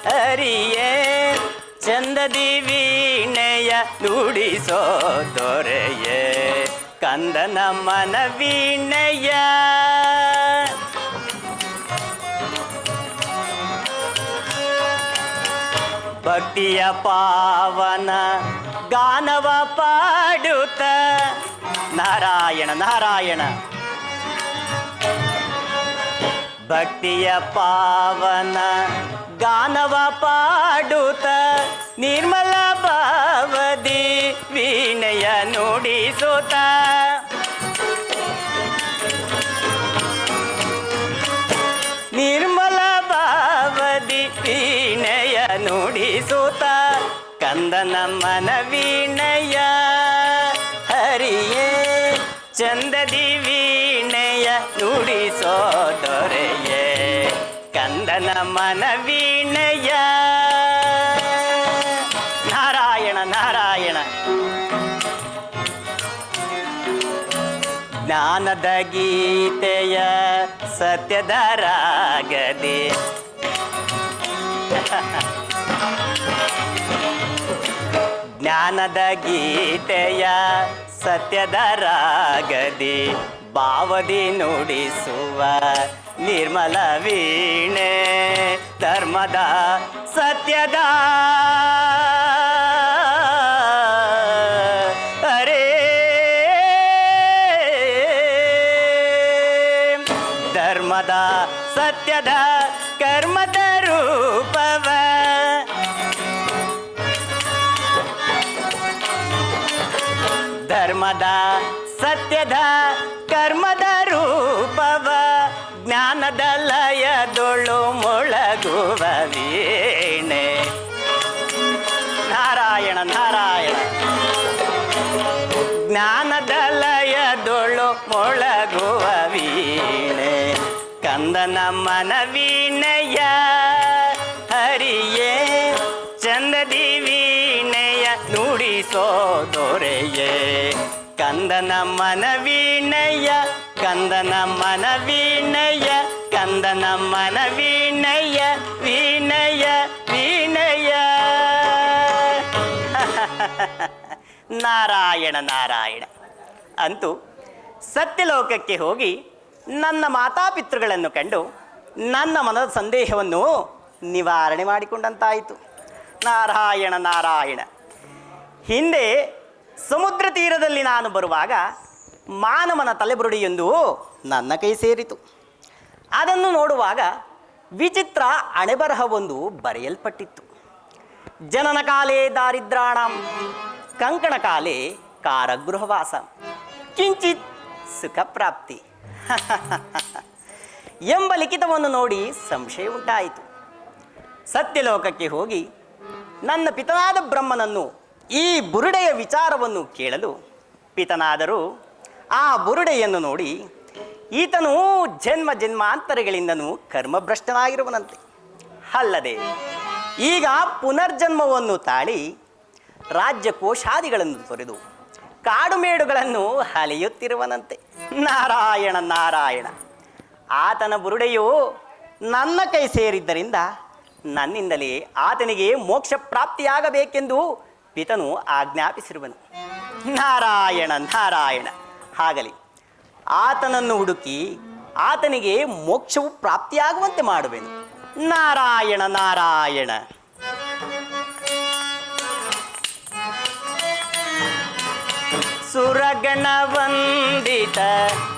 ಹರಿಯೇ ಚಂದದಿ ವೀಣೆಯ ನುಡಿಸೋ ದೊರೆಯೇ ಕಂದನ ಮನ ವೀಣೆಯ. ಭಕ್ತಿಯ ಪಾವನ ಗಾನವ ಪಾಡುತ್ತ ನಾರಾಯಣ ನಾರಾಯಣ. ಭಕ್ತಿಯ ಪಾವನ ಗಾನವ ಪಾಡುತ್ತ ನಿರ್ಮಲ ಭಾವದಿ ವೀಣೆಯ ನುಡಿಸುತ್ತ ನಿರ್ಮಲ ಭಾವದಿ ವೀಣೆಯ ನುಡಿಸುತ್ತ ಕಂದನ ಮನ ವೀಣೆಯ. ಹರಿಯೇ ಚಂದದಿ ವೀಣೆಯ ನುಡಿಸೋ ದೊರೆಯೇ ಕಂದನ ಮನ ವೀಣೆಯ. ನಾರಾಯಣ ನಾರಾಯಣ. ಜ್ಞಾನದ ಗೀತೆಯ ಸತ್ಯದ ರಾಗದಿ ಜ್ಞಾನದ ಗೀತೆಯ ಸತ್ಯದ ರಾಗದಿ ಭಾವದಿ ನುಡಿಸುವ ನಿರ್ಮಲ ವೀಣೆ ಧರ್ಮದ ಸತ್ಯದ ಅರೇ ಧರ್ಮದ ಸತ್ಯದ ಕರ್ಮದ ರೂಪವ ಧರ್ಮದ ಸತ್ಯದ ಕರ್ಮದ ರೂಪವ ಜ್ಞಾನದ ಲಯದೊಳು ಮೊಳಗುವ ವೀಣೆ. ನಾರಾಯಣ ನಾರಾಯಣ. ಜ್ಞಾನದ ಲಯದೊಳು ಮೊಳಗುವ ವೀಣೆ ಕಂದನ ಮನ ವೀಣೆಯ. ಹರಿಯೇ ಚಂದದಿ ವೀಣೆಯ ನುಡಿಸೋ ದೊರೆಯೇ ಕಂದನ ಮನ ವೀಣೆಯ ಕಂದನ ಮನ ವೀಣೆಯ ಕಂದನ ಮನ ವೀಣೆಯ ವೀಣೆಯ ವೀಣೆಯ. ನಾರಾಯಣ ನಾರಾಯಣ. ಅಂತೂ ಸತ್ಯಲೋಕಕ್ಕೆ ಹೋಗಿ ನನ್ನ ಮಾತಾಪಿತೃಗಳನ್ನು ಕಂಡು ನನ್ನ ಮನದ ಸಂದೇಹವನ್ನು ನಿವಾರಣೆ ಮಾಡಿಕೊಂಡಂತಾಯಿತು. ನಾರಾಯಣ ನಾರಾಯಣ. ಹಿಂದೆ ಸಮುದ್ರ ತೀರದಲ್ಲಿ ನಾನು ಬರುವಾಗ ಮಾನವನ ತಲೆಬುರುಡಿಯೊಂದು ನನ್ನ ಕೈ ಸೇರಿತು. ಅದನ್ನು ನೋಡುವಾಗ ವಿಚಿತ್ರ ಅಣೆಬರಹವೊಂದು ಬರೆಯಲ್ಪಟ್ಟಿತ್ತು. ಜನನ ಕಾಲೇ ದಾರಿದ್ರಾಣಂ ಕಂಕಣ ಕಾಲೇ ಕಾರಾಗೃಹವಾಸ ಕಿಂಚಿತ್ ಸುಖ ಪ್ರಾಪ್ತಿ ಎಂಬ ಲಿಖಿತವನ್ನು ನೋಡಿ ಸಂಶಯ ಉಂಟಾಯಿತು. ಸತ್ಯಲೋಕಕ್ಕೆ ಹೋಗಿ ನನ್ನ ಪಿತನಾದ ಬ್ರಹ್ಮನನ್ನು ಈ ಬುರುಡೆಯ ವಿಚಾರವನ್ನು ಕೇಳಲು ಪಿತನಾದರೂ ಆ ಬುರುಡೆಯನ್ನು ನೋಡಿ ಈತನು ಜನ್ಮ ಜನ್ಮಾಂತರಗಳಿಂದನೂ ಕರ್ಮಭ್ರಷ್ಟನಾಗಿರುವನಂತೆ. ಅಲ್ಲದೆ ಈಗ ಪುನರ್ಜನ್ಮವನ್ನು ತಾಳಿ ರಾಜ್ಯ ಕೋಶಾದಿಗಳನ್ನು ತೊರೆದು ಕಾಡುಮೇಡುಗಳನ್ನು ಅಲೆಯುತ್ತಿರುವನಂತೆ. ನಾರಾಯಣ ನಾರಾಯಣ. ಆತನ ಬುರುಡೆಯು ನನ್ನ ಕೈ ಸೇರಿದ್ದರಿಂದ ನನ್ನಿಂದಲೇ ಆತನಿಗೆ ಮೋಕ್ಷ ಪ್ರಾಪ್ತಿಯಾಗಬೇಕೆಂದು ಪಿತನು ಆಜ್ಞಾಪಿಸಿರುವನು. ನಾರಾಯಣ ನಾರಾಯಣ. ಆಗಲಿ, ಆತನನ್ನು ಹುಡುಕಿ ಆತನಿಗೆ ಮೋಕ್ಷವು ಪ್ರಾಪ್ತಿಯಾಗುವಂತೆ ಮಾಡುವೆನು. ನಾರಾಯಣ ನಾರಾಯಣ. ಸುರಗಣ ವಂದಿತ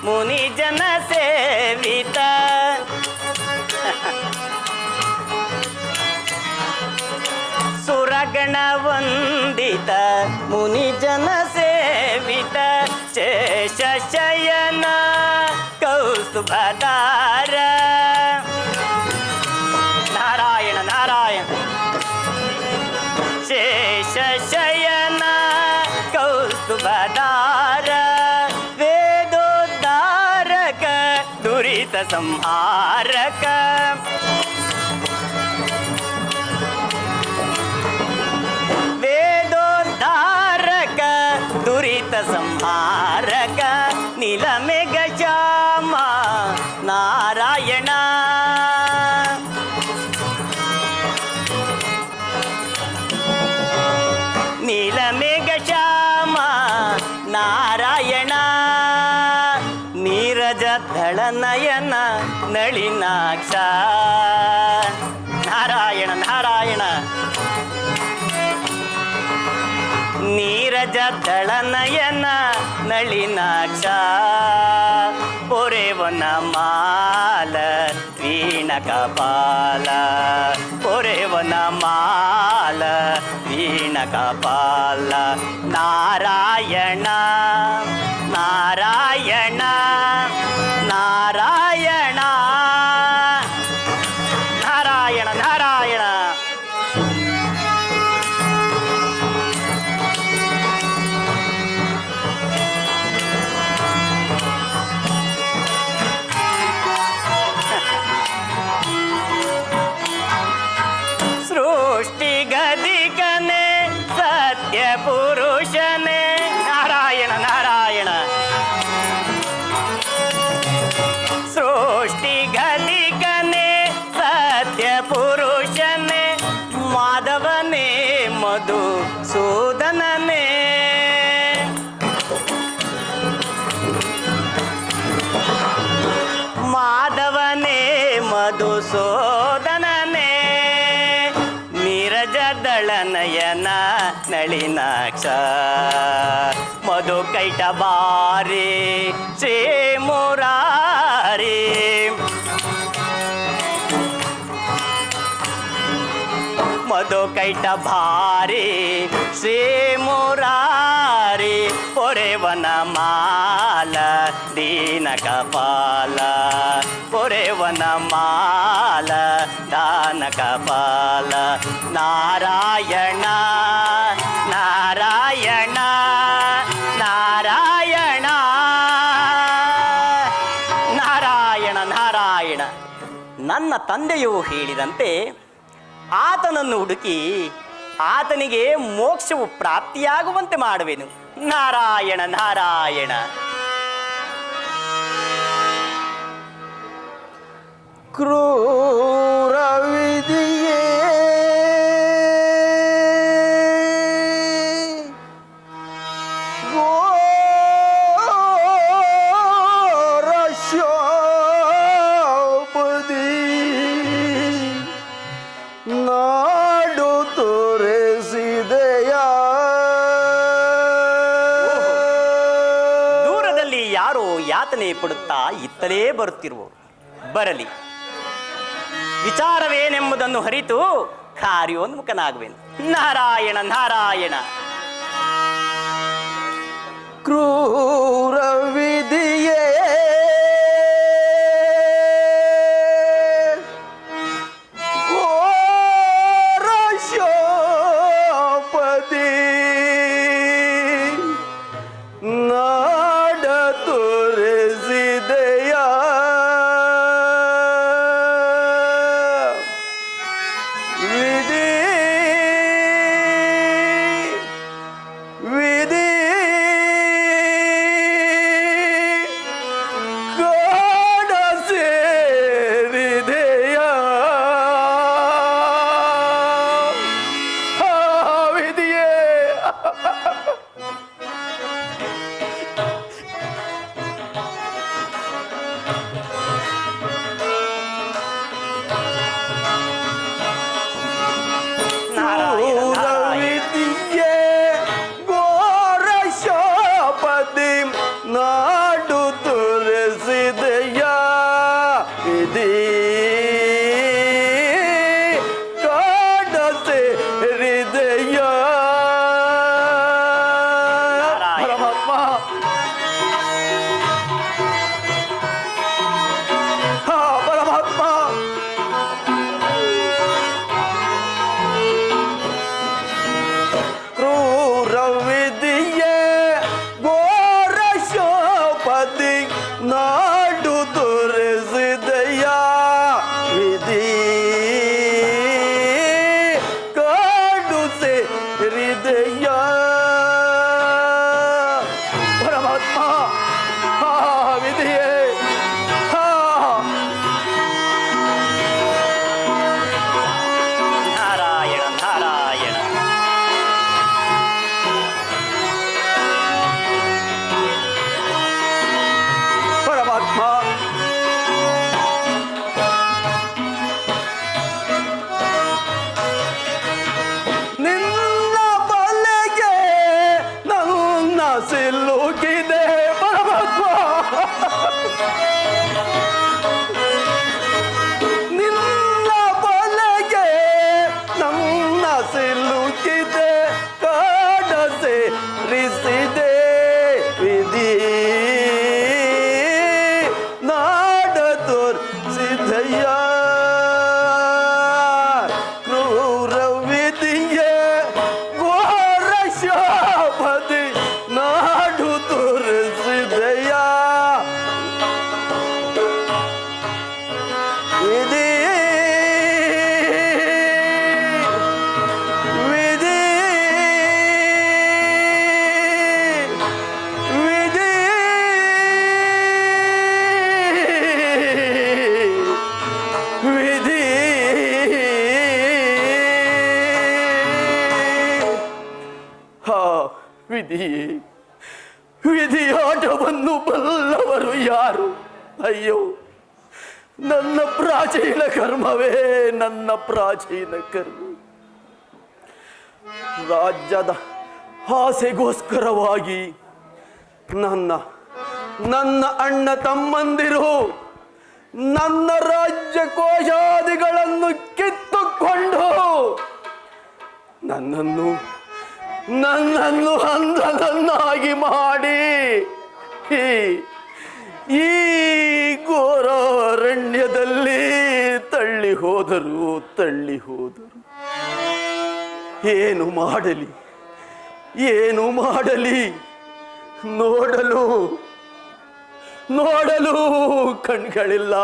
ಮುನಿಜನ ಸೇವಿತ ಸುರಗಣ ವಂದಿತ ಮುನಿಜನ ಸೇವಿತ ಶೇಷ ಶಯನ ಕೌಸ್ತುಭಧಾರ. ನಾರಾಯಣ ನಾರಾಯಣ. ಶೇಷ ಶಯನ ಕೌಸ್ತುಭಧಾರ ವೇದೋದ್ಧಾರಕ ದುರಿತ ಸಂಹಾರಕ. ವೇದೋದ್ಧಾರಕ ದುರಿತ ಸಂಹಾರಕ ನೀಲಮೇಘ ಶ್ಯಾಮ ನಾರಾಯಣ. ಧಳನಯನ ನಳಿನಾಕ್ಷ. ನಾರಾಯಣ ನಾರಾಯಣ. ನೀರಜ ದಳನಯನ ನಳಿನಾಕ್ಷ ಪೊರೆವನ ಮಾಲ ವೀಣ ಕಪಾಲ. ಪೊರೆವನ ಮಾಲ ವೀಣ ಕಪಾಲ. ನಾರಾಯಣ ನಾರಾಯಣ ನಾರಾಯಣ ನಾರಾಯಣ ನಾರಾಯಣ. ಸೃಷ್ಟಿಗದಿಗನೆ ಸತ್ಯ ಪುರುಷನೇ. ನಾರಾಯಣ ನಾರಾಯಣ. ಸೃಷ್ಟಿಗದಿಗನೆ ಸತ್ಯ ಪುರುಷನೇ ಮಾಧವನೇ ಮಧು ಸೂದನನೇ. ಮಾಧವನೇ ಮಧುಸೂದನನೇ. ನೀರಜ ದಳನಯನ ನಳಿನಾಕ್ಷ ಮಧು ಕೈಟ ಬಾರಿ ಶ್ರೀ ಮುರಾರಿ. ಮಧು ಕೈಟ ಭಾರಿ ಶ್ರೀ ಮುರಾರಿ. ಪೊರೆವನ ಮಾಲ ದೀನ ಕಪಾಲ. ಪೊರೆವನ ಮಾಲ ದಾನ ಕಪಾಲ. ನಾರಾಯಣ ನಾರಾಯಣ ನಾರಾಯಣ ನಾರಾಯಣ ನಾರಾಯಣ. ನನ್ನ ತಂದೆಯು ಹೇಳಿದಂತೆ ಆತನನ್ನು ಹುಡುಕಿ ಆತನಿಗೆ ಮೋಕ್ಷವು ಪ್ರಾಪ್ತಿಯಾಗುವಂತೆ ಮಾಡುವೆನು. ನಾರಾಯಣ ನಾರಾಯಣ. ಕ್ರೂರ ವಿಧಿಯೇ ಘೋರ ಶೋಭದಿ ನಾಡು ತೋರಿಸಿದೆಯ. ದೂರದಲ್ಲಿ ಯಾರೋ ಯಾತನೆ ಪಡುತ್ತಾ ಇತ್ತಲೇ ಬರುತ್ತಿರುವರು. ಬರಲಿ, ವಿಚಾರವೇನೆಂಬುದನ್ನು ಅರಿತು ಕಾರ್ಯೋನ್ಮುಖನಾಗುವೆನು. ನಾರಾಯಣ ನಾರಾಯಣ. ಕ್ರೂರ ವಿಧಿಯೇ ಘೋರ ಶೋಭದಿ ನಾಡ ತೋರಿಸಿದೆಯ. ವಿಧಿ ವಿಧಿ ಕಾಡ ಸೇರಿದೆಯ. ವಿಧಿಯೇ ವಿಧಿಯೇ ಘೋರ ಶೋಭದಿ ನಾಡು ತೋರಿಸಿದೆಯ. ವಿಧಿ ಕಾಡ ಸೇರಿದೆಯ. ಪರಮಾತ್ಮ ಪರಮಾತ್ಮ ಕ್ರೂರ ವಿಧಿಯೇ ಘೋರ ಶೋಭದಿ ನಾಡು ತೋರಿಸಿದೆಯ. ವಿಧಿ ವಿಧಿಯಾಟವನ್ನು ಬಲ್ಲವರು ಯಾರು? ಅಯ್ಯೋ, ನನ್ನ ಪ್ರಾಚೀನ ಕರ್ಮವೇ, ನನ್ನ ಪ್ರಾಚೀನ ಕರ್ಮ. ರಾಜ್ಯದ ಆಸೆಗೋಸ್ಕರವಾಗಿ ನನ್ನ ಅಣ್ಣ ತಮ್ಮಂದಿರು ನನ್ನ ರಾಜ್ಯ ಕೋಶಾದಿಗಳನ್ನು ಕಿತ್ತುಕೊಂಡು ನನ್ನನ್ನು ಅಂಧನನ್ನಾಗಿ ಮಾಡಿ ಈ ಘೋರಾರಣ್ಯದಲ್ಲಿ ತಳ್ಳಿ ಹೋದರು. ಏನು ಮಾಡಲಿ? ನೋಡಲು ಕಣ್ಗಳಿಲ್ಲ,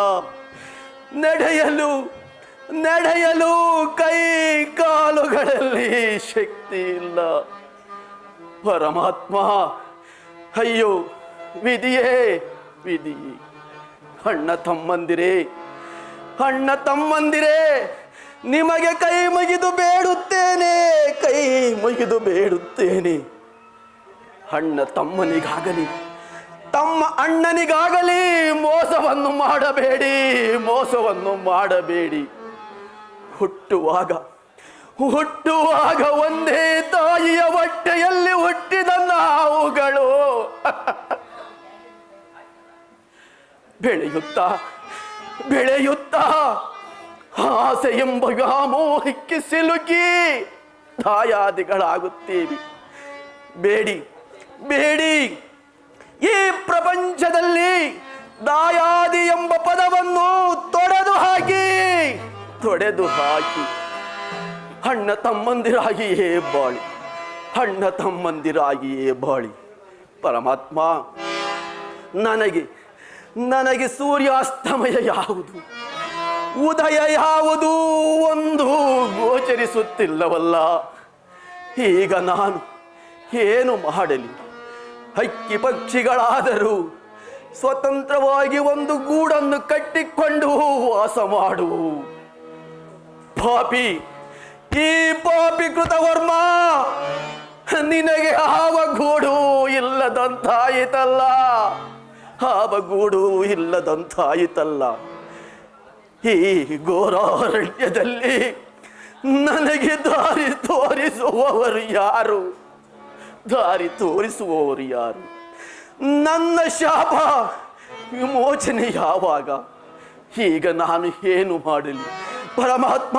ನಡೆಯಲು ಕೈ ಕಾಲುಗಳಲ್ಲಿ ಶಕ್ತಿ ಇಲ್ಲ. ಪರಮಾತ್ಮ, ಅಯ್ಯೋ ವಿಧಿಯೇ ವಿಧಿ. ಅಣ್ಣ ತಮ್ಮಂದಿರೇ, ನಿಮಗೆ ಕೈ ಮುಗಿದು ಬೇಡುತ್ತೇನೆ. ಅಣ್ಣ ತಮ್ಮನಿಗಾಗಲಿ ತಮ್ಮ ಅಣ್ಣನಿಗಾಗಲಿ ಮೋಸವನ್ನು ಮಾಡಬೇಡಿ. ಹುಟ್ಟುವಾಗ ಒಂದೇ ತಾಯಿಯ ಹೊಟ್ಟೆಯಲ್ಲಿ ಹುಟ್ಟಿದ ನಾವುಗಳು ಬೆಳೆಯುತ್ತಾ ಆಸೆ ಎಂಬ ವ್ಯಾಮೋಹಕ್ಕೆ ಸಿಲುಕಿ ದಾಯಾದಿಗಳಾಗುತ್ತೇವೆ. ಬೇಡಿ ಈ ಪ್ರಪಂಚದಲ್ಲಿ ದಾಯಾದಿ ಎಂಬ ಪದವನ್ನು ತೊಡೆದು ಹಾಕಿ ಅಣ್ಣ ತಮ್ಮಂದಿರಾಗಿಯೇ ಬಾಳಿ. ಪರಮಾತ್ಮ, ನನಗೆ ಸೂರ್ಯಾಸ್ತಮಯ ಯಾವುದು, ಉದಯ ಯಾವುದು ಒಂದು ಗೋಚರಿಸುತ್ತಿಲ್ಲವಲ್ಲ. ಈಗ ನಾನು ಏನು ಮಾಡಲಿ? ಹಕ್ಕಿ ಪಕ್ಷಿಗಳಾದರೂ ಸ್ವತಂತ್ರವಾಗಿ ಒಂದು ಗೂಡನ್ನು ಕಟ್ಟಿಕೊಂಡು ವಾಸ ಮಾಡುವು. ಈ ಪಾಪಿ ಕೃತವರ್ಮ, ನಿನಗೆ ಹಾವ ಗೂಡು ಇಲ್ಲದಂತಾಯಿತಲ್ಲ. ಈ ಘೋರಾರಣ್ಯದಲ್ಲಿ ನನಗೆ ದಾರಿ ತೋರಿಸುವವರು ಯಾರು? ನನ್ನ ಶಾಪ ವಿಮೋಚನೆ ಯಾವಾಗ? ಈಗ ನಾನು ಏನು ಮಾಡಲಿ? ಪರಮಾತ್ಮ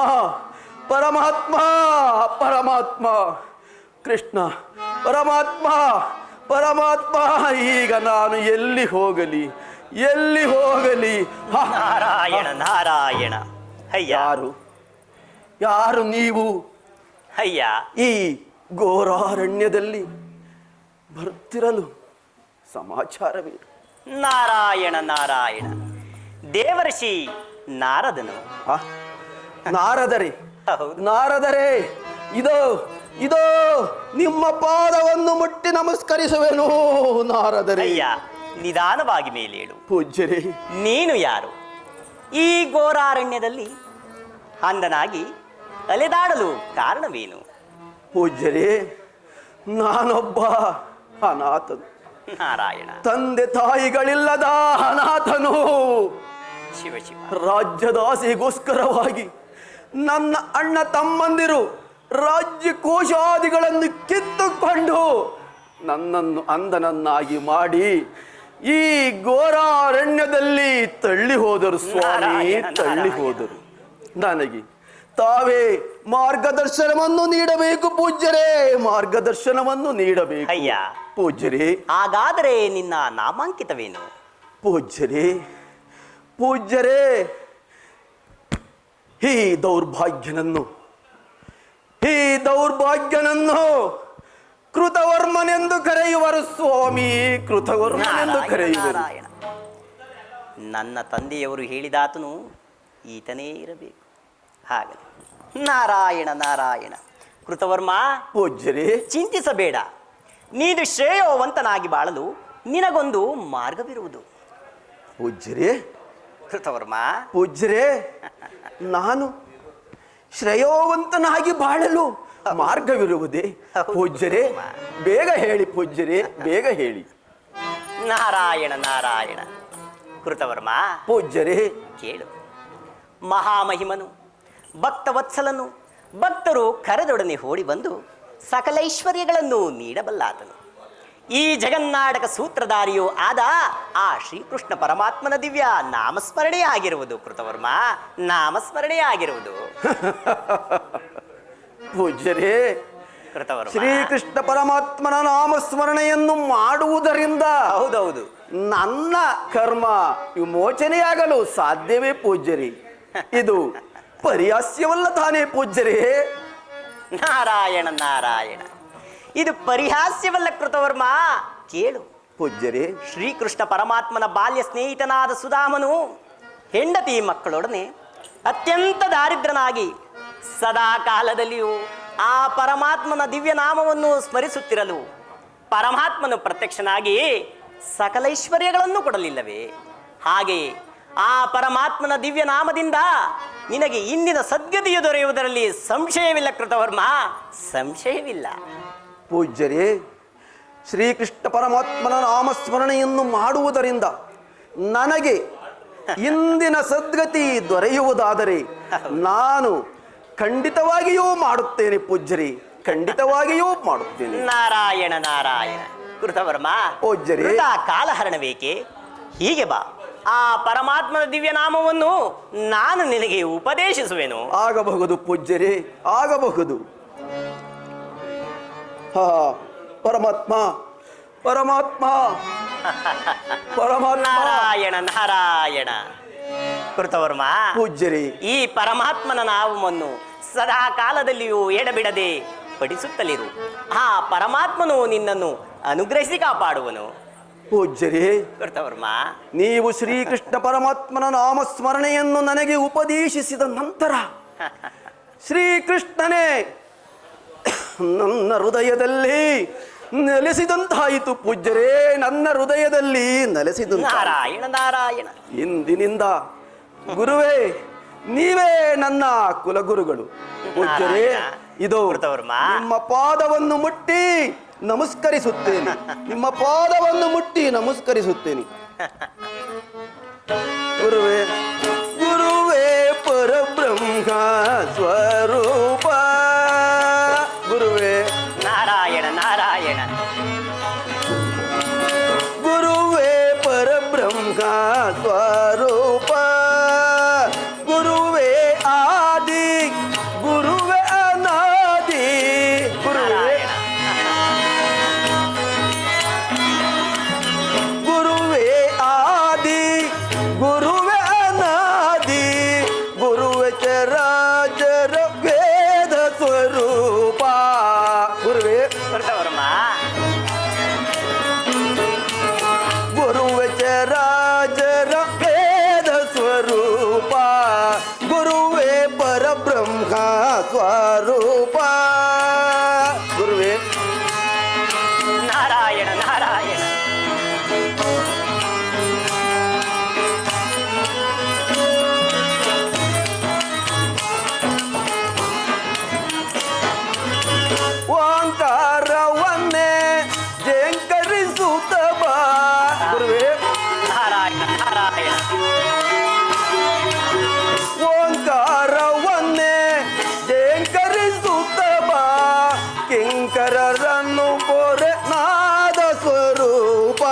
ಕೃಷ್ಣ, ಪರಮಾತ್ಮ, ಈಗ ನಾನು ಎಲ್ಲಿ ಹೋಗಲಿ? ನಾರಾಯಣ. ಯಾರು ನೀವು? ಅಯ್ಯ, ಈ ಘೋರಾರಣ್ಯದಲ್ಲಿ ಬರ್ತಿರಲು ಸಮಾಚಾರವೇ? ನಾರಾಯಣ. ದೇವರ್ಷಿ ನಾರದನು. ನಾರದರೆ, ಇದೋ ನಿಮ್ಮ ಪಾದವನ್ನು ಮುಟ್ಟಿ ನಮಸ್ಕರಿಸುವೆನು. ನಾರದರೆ, ಅಯ್ಯ, ನಿಧಾನವಾಗಿ ಮೇಲೇಳು. ಪೂಜ್ಯರೇ, ನೀನು ಯಾರು? ಈ ಘೋರಾರಣ್ಯದಲ್ಲಿ ಅಂದನಾಗಿ ಅಲೆದಾಡಲು ಕಾರಣವೇನು? ಪೂಜ್ಯರೇ, ನಾನೊಬ್ಬ ಅನಾಥನು. ನಾರಾಯಣ. ತಂದೆ ತಾಯಿಗಳಿಲ್ಲದ ಅನಾಥನು. ಶಿವ. ರಾಜ್ಯದ ಆಸೆಗೋಸ್ಕರವಾಗಿ ನನ್ನ ಅಣ್ಣ ತಮ್ಮಂದಿರು ರಾಜ್ಯ ಕೋಶಾದಿಗಳನ್ನು ಕಿತ್ತುಕೊಂಡು ನನ್ನನ್ನು ಅಂಧನನ್ನಾಗಿ ಮಾಡಿ ಈ ಘೋರಾರಣ್ಯದಲ್ಲಿ ತಳ್ಳಿ ಹೋದರು. ಸ್ವಾಮಿ, ತಳ್ಳಿ ಹೋದರು. ನನಗೆ ತಾವೇ ಮಾರ್ಗದರ್ಶನವನ್ನು ನೀಡಬೇಕು ಪೂಜ್ಯರೇ, ಮಾರ್ಗದರ್ಶನವನ್ನು ನೀಡಬೇಕು. ಅಯ್ಯ ಪೂಜ್ಯರೇ, ಹಾಗಾದರೆ ನಿನ್ನ ನಾಮಾಂಕಿತವೇನು? ಪೂಜ್ಯರೇ, ಈ ದೌರ್ಭಾಗ್ಯನನ್ನು ಕೃತವರ್ಮನೆಂದು ಕರೆಯುವರು. ಸ್ವಾಮಿ, ಕೃತವರ್ಮನೆಂದು ಕರೆಯುವರು. ನನ್ನ ತಂದೆಯವರು ಹೇಳಿದಾತನು ಈತನೇ ಇರಬೇಕು. ಹಾಗಲಿ ನಾರಾಯಣ. ಕೃತವರ್ಮ, ಪೂಜ್ಯರೇ, ಚಿಂತಿಸಬೇಡ. ನೀನು ಶ್ರೇಯೋವಂತನಾಗಿ ಬಾಳಲು ನಿನಗೊಂದು ಮಾರ್ಗವಿರುವುದು. ಪೂಜ್ಯರೇ, ಕೃತವರ್ಮ, ಪೂಜ್ಯರೇ, ನಾನು ಶ್ರೇಯೋವಂತನಾಗಿ ಬಾಳಲು ಮಾರ್ಗವಿರುವುದೇ? ಪೂಜ್ಯರೇ, ಬೇಗ ಹೇಳಿ ಪೂಜ್ಯರೇ, ಬೇಗ ಹೇಳಿ. ನಾರಾಯಣ ನಾರಾಯಣ. ಕೃತವರ್ಮ, ಪೂಜ್ಯರೇ, ಕೇಳು. ಮಹಾಮಹಿಮನು, ಭಕ್ತವತ್ಸಲನು, ಭಕ್ತರು ಕರೆದೊಡನೆ ಓಡಿ ಬಂದು ಸಕಲ ಐಶ್ವರ್ಯಗಳನ್ನು ನೀಡಬಲ್ಲಾತನು. ಈ ಜಗನ್ನಾಟಕ ಸೂತ್ರಧಾರಿಯೂ ಆದ ಆ ಶ್ರೀಕೃಷ್ಣ ಪರಮಾತ್ಮನ ದಿವ್ಯ ನಾಮಸ್ಮರಣೆ ಆಗಿರುವುದು. ಕೃತವರ್ಮ, ನಾಮಸ್ಮರಣೆ ಆಗಿರುವುದು. ಪೂಜ್ಯರೇ, ಕೃತವರ್ಮ, ಶ್ರೀಕೃಷ್ಣ ಪರಮಾತ್ಮನ ನಾಮಸ್ಮರಣೆಯನ್ನು ಮಾಡುವುದರಿಂದ ಹೌದೌದು, ನನ್ನ ಕರ್ಮ ವಿಮೋಚನೆಯಾಗಲು ಸಾಧ್ಯವೇ ಪೂಜ್ಯರೇ? ಇದು ಪರಿಹಾಸ್ಯವಲ್ಲ ತಾನೇ ಪೂಜ್ಯರೇ? ನಾರಾಯಣ ನಾರಾಯಣ, ಇದು ಪರಿಹಾಸ್ಯವಲ್ಲ ಕೃತವರ್ಮ. ಕೇಳು ಪೂಜ್ಯರೇ, ಶ್ರೀಕೃಷ್ಣ ಪರಮಾತ್ಮನ ಬಾಲ್ಯ ಸ್ನೇಹಿತನಾದ ಸುಧಾಮನು ಹೆಂಡತಿ ಮಕ್ಕಳೊಡನೆ ಅತ್ಯಂತ ದಾರಿದ್ರನಾಗಿ ಸದಾ ಕಾಲದಲ್ಲಿಯೂ ಆ ಪರಮಾತ್ಮನ ದಿವ್ಯ ನಾಮವನ್ನು ಸ್ಮರಿಸುತ್ತಿರಲು ಪರಮಾತ್ಮನು ಪ್ರತ್ಯಕ್ಷನಾಗಿ ಸಕಲೈಶ್ವರ್ಯಗಳನ್ನು ಕೊಡಲಿಲ್ಲವೇ? ಹಾಗೆಯೇ ಆ ಪರಮಾತ್ಮನ ದಿವ್ಯ ನಾಮದಿಂದ ನಿನಗೆ ಇಂದಿನ ಸದ್ಗತಿಯು ದೊರೆಯುವುದರಲ್ಲಿ ಸಂಶಯವಿಲ್ಲ ಕೃತವರ್ಮ, ಸಂಶಯವಿಲ್ಲ. ಪೂಜ್ಯರೇ, ಶ್ರೀಕೃಷ್ಣ ಪರಮಾತ್ಮನ ನಾಮಸ್ಮರಣೆಯನ್ನು ಮಾಡುವುದರಿಂದ ನನಗೆ ಇಂದಿನ ಸದ್ಗತಿ ದೊರೆಯುವುದಾದರೆ ನಾನು ಖಂಡಿತವಾಗಿಯೂ ಮಾಡುತ್ತೇನೆ ಪೂಜ್ಯರೇ, ಖಂಡಿತವಾಗಿಯೂ ಮಾಡುತ್ತೇನೆ. ನಾರಾಯಣ ನಾರಾಯಣ. ಕೃತವರ್ಮ, ಪೂಜ್ಯರೇ, ಕಾಲಹರಣ ಬೇಕೆ? ಹೀಗೆ ಬಾ, ಆ ಪರಮಾತ್ಮನ ದಿವ್ಯ ನಾಮವನ್ನು ನಾನು ನಿನಗೆ ಉಪದೇಶಿಸುವೆನು. ಆಗಬಹುದು ಪೂಜ್ಯರೇ, ಆಗಬಹುದು. ಹಾ, ಪರಮಾತ್ಮ ಪರಮಾತ್ಮ ಪರಮಾತ್ಮ. ನಾರಾಯಣ ನಾರಾಯಣ. ಕೃತವರ್ಮ, ಪೂಜ್ಯರೇ, ಈ ಪರಮಾತ್ಮನ ನಾಮವನ್ನು ಸದಾ ಕಾಲದಲ್ಲಿಯೂ ಎಡಬಿಡದೆ ಪಠಿಸುತ್ತಲಿರು. ಆ ಪರಮಾತ್ಮನು ನಿನ್ನನ್ನು ಅನುಗ್ರಹಿಸಿ ಕಾಪಾಡುವನು. ಪೂಜ್ಯರೇ, ಕೃತವರ್ಮ, ನೀವು ಶ್ರೀಕೃಷ್ಣ ಪರಮಾತ್ಮನ ನಾಮಸ್ಮರಣೆಯನ್ನು ನನಗೆ ಉಪದೇಶಿಸಿದ ನಂತರ ಶ್ರೀಕೃಷ್ಣನೇ ನನ್ನ ಹೃದಯದಲ್ಲಿ ನೆಲೆಸಿದಂತಾಯಿತು ಪೂಜ್ಯರೇ, ನನ್ನ ಹೃದಯದಲ್ಲಿ ನೆಲೆಸಿದಂತ. ನಾರಾಯಣ ನಾರಾಯಣ. ಇಂದಿನಿಂದ ಗುರುವೇ, ನೀವೇ ನನ್ನ ಕುಲಗುರುಗಳು. ಪೂಜ್ಯರೇ, ಇದು ನಿಮ್ಮ ಪಾದವನ್ನು ಮುಟ್ಟಿ ನಮಸ್ಕರಿಸುತ್ತೇನೆ, ನಿಮ್ಮ ಪಾದವನ್ನು ಮುಟ್ಟಿ ನಮಸ್ಕರಿಸುತ್ತೇನೆ. ಗುರುವೇ, ಗುರುವೇ ಪರಬ್ರಹ್ಮ ಸ್ವರೂಪ. ಗುರುವೇ, ನಾರಾಯಣ ನಾರಾಯಣ. ಗುರುವೇ ಪರಬ್ರಹ್ಮ ಸ್ವರೂಪ. ಗುರುವೇ ಆದಿ, ಗುರುವೇ ಅನಾದಿ. ಗುರುವೇ, ಗುರುವೇ ಆದಿ, ಗುರುವೇ ಅನಾದಿ. ಗುರುವೇ ಚರಾಚರ ವೇದ ಸ್ವರೂಪ. ಗುರುವೇ, ಕೃತವರ್ಮ, ಗುರುವೇ ಚರಾಚರ ವೇದ ಸ್ವರೂಪ. ಗುರುವೇ ಪರಬ್ರಹ್ಮ ಸ್ವರೂಪ. ಗುರುವೇ, ನಾರಾಯಣ ನಾರಾಯಣ. ಓಂಕಾರವನ್ನೇ ಜೇಂಕರಿಸುತ್ತ ಬಾ. ಗುರುವೇ, ನಾರಾಯಣ ನಾರಾಯಣ. ಓಂಕಾರವನ್ನೇ ಜೇಂಕರಿಸುತ್ತ ಬಾ. ಕಿಂಕರರನ್ನು ಕೋರೆ ನಾದ ಸ್ವರೂಪ.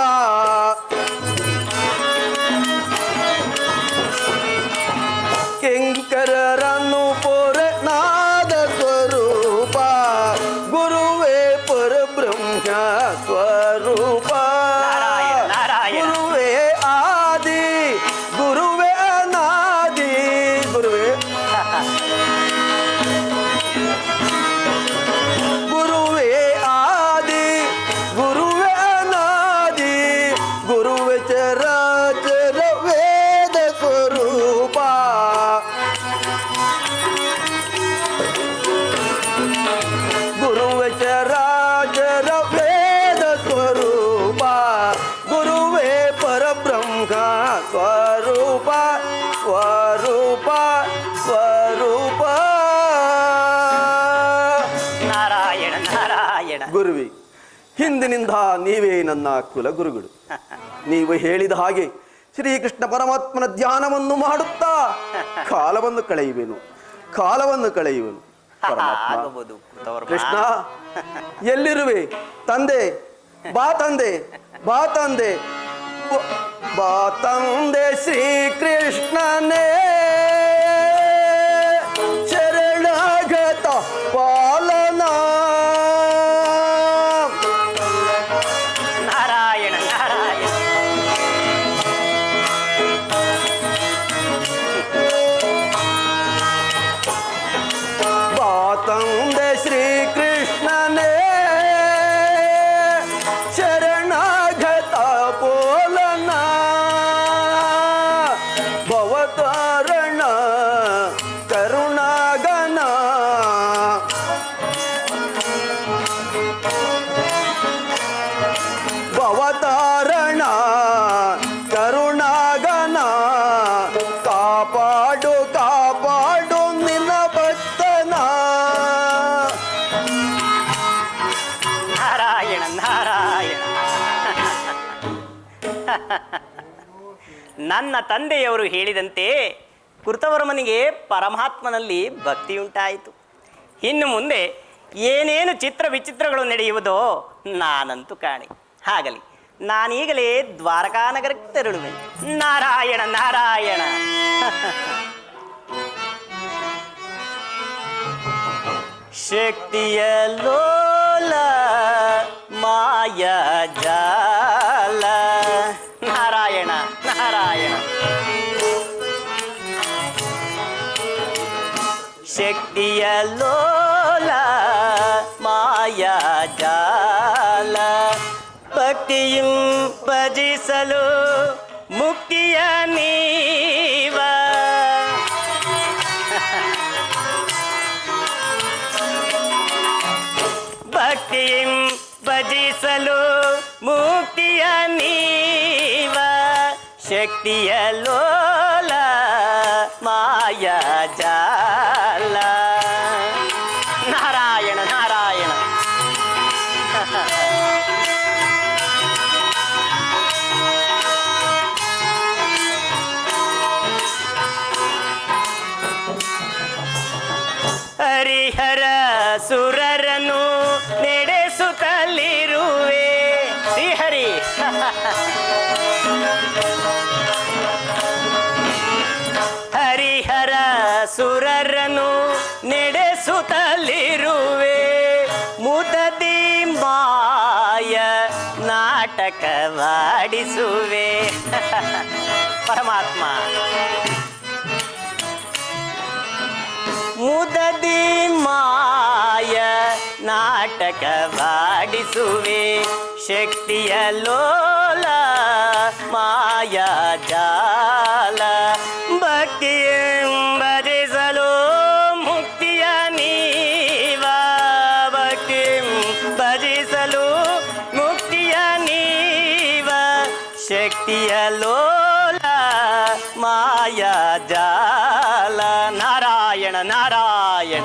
ಕಿಂಕರರನ್ನು ಕೋರೆ ನಾದ ಸ್ವರೂಪ. ಗುರುವೇ ಪರಬ್ರಹ್ಮ ಸ್ವರೂಪ. ನಾರಾಯಣ ನಾರಾಯಣ. ಗುರುವೇ ಆದಿ, ಗುರುವೇ ಅನಾದಿ. ಗುರುವೇ, ಗುರುವೇ ಆದಿ, ಗುರುವೇ ಅನಾದಿ. ಗುರುವೇ ಚರಾಚರ ವೇದ ಸ್ವರೂಪ. ಹಿಂದಿನಿಂದ ನೀವೇ ನನ್ನ ಕುಲಗುರುಗಳು. ನೀವು ಹೇಳಿದ ಹಾಗೆ ಶ್ರೀಕೃಷ್ಣ ಪರಮಾತ್ಮನ ಧ್ಯಾನವನ್ನು ಮಾಡುತ್ತಾ ಕಾಲವನ್ನು ಕಳೆಯುವೆನು. ಪರಮಾತ್ಮ ಆಗಬಹುದು ಕೃತವರ್ಮ. ಕೃಷ್ಣ, ಎಲ್ಲಿರುವೆ ತಂದೆ? ಬಾ ತಂದೆ, ಬಾ ತಂದೆ, ಬಾ ತಂದೆ ಶ್ರೀಕೃಷ್ಣನೇ ಶರಣಾಗತ ಪಾಲನ. ನಾರಾಯಣ ನಾರಾಯಣ. ಬಾ ತಂದೆ ಶ್ರೀಕೃಷ್ಣನೇ ಶರಣಾಗತ ಪೋಲನ ಭವತಾರಣ ಕರುಣಾಗನ. ಭವತಾರಣ ಕರುಣಾಗನ ಕಾಪಾಡು ಕಾಪಾಡು ನಿನ್ನ ಭಕ್ತನ. ನಾರಾಯಣ ನಾರಾಯಣ. ನನ್ನ ತಂದೆಯವರು ಹೇಳಿದಂತೆ ಕೃತವರ್ಮನಿಗೆ ಪರಮಾತ್ಮನಲ್ಲಿ ಭಕ್ತಿಯುಂಟಾಯಿತು. ಇನ್ನು ಮುಂದೆ ಏನೇನು ಚಿತ್ರ ವಿಚಿತ್ರಗಳು ನಡೆಯುವುದೋ ನಾನಂತೂ ಕಾಣೆ. ಆಗಲಿ, ನಾನೀಗಲೇ ದ್ವಾರಕಾ ನಗರಕ್ಕೆ ತೆರಳುವೆ. ನಾರಾಯಣ ನಾರಾಯಣ. ಶಕ್ತಿಯ ಲೋಲ ಮಾಯ ಜಾಲ. ನಾರಾಯಣ ನಾರಾಯಣ. ಶಕ್ತಿಯ ಲೋಲ ಮಾಯ ಜಾಲ. ಭಕ್ತಿಯಂ ಭಜಿಸಲು ಮುಕ್ತಿಯ ನೀವ. ಭಕ್ತಿಯಂ ಭಜಿಸಲು ಮುಕ್ತಿಯ ನೀವ. ಶಕ್ತಿಯ ಲೋಲ ಮಾಯ ಜಾಲ. ನಾರಾಯಣ ನಾರಾಯಣ. ಹರಿಹರ ಸುರರನು ನಡೆಸುತ್ತಲಿರುವೆ. ಶ್ರೀಹರಿ. ಹರಿಹರ ಸುರರನು ನಡೆಸುತ್ತಲಿರುವೆ. ಮುದದಿ ಮಾಯ ನಾಟಕವಾಡಿಸುವೆ. ಪರಮಾತ್ಮ. ಮುದದಿ ಮಾಯ ನಾಟಕವಾಡಿಸುವೆ. ಶಕ್ತಿಯ ಲೋಲ ಮಾಯ ಜಾಲ. ಭಕ್ತಿಯಂ ಭಜಿಸಲು ಮುಕ್ತಿಯ ನೀವ. ಭಕ್ತಿಯಂ ಭಜಿಸಲು ಮುಕ್ತಿಯ ನೀವ. ಶಕ್ತಿಯ ಲೋಲ ಮಾಯ ಜಾಲ. ನಾರಾಯಣ ನಾರಾಯಣ.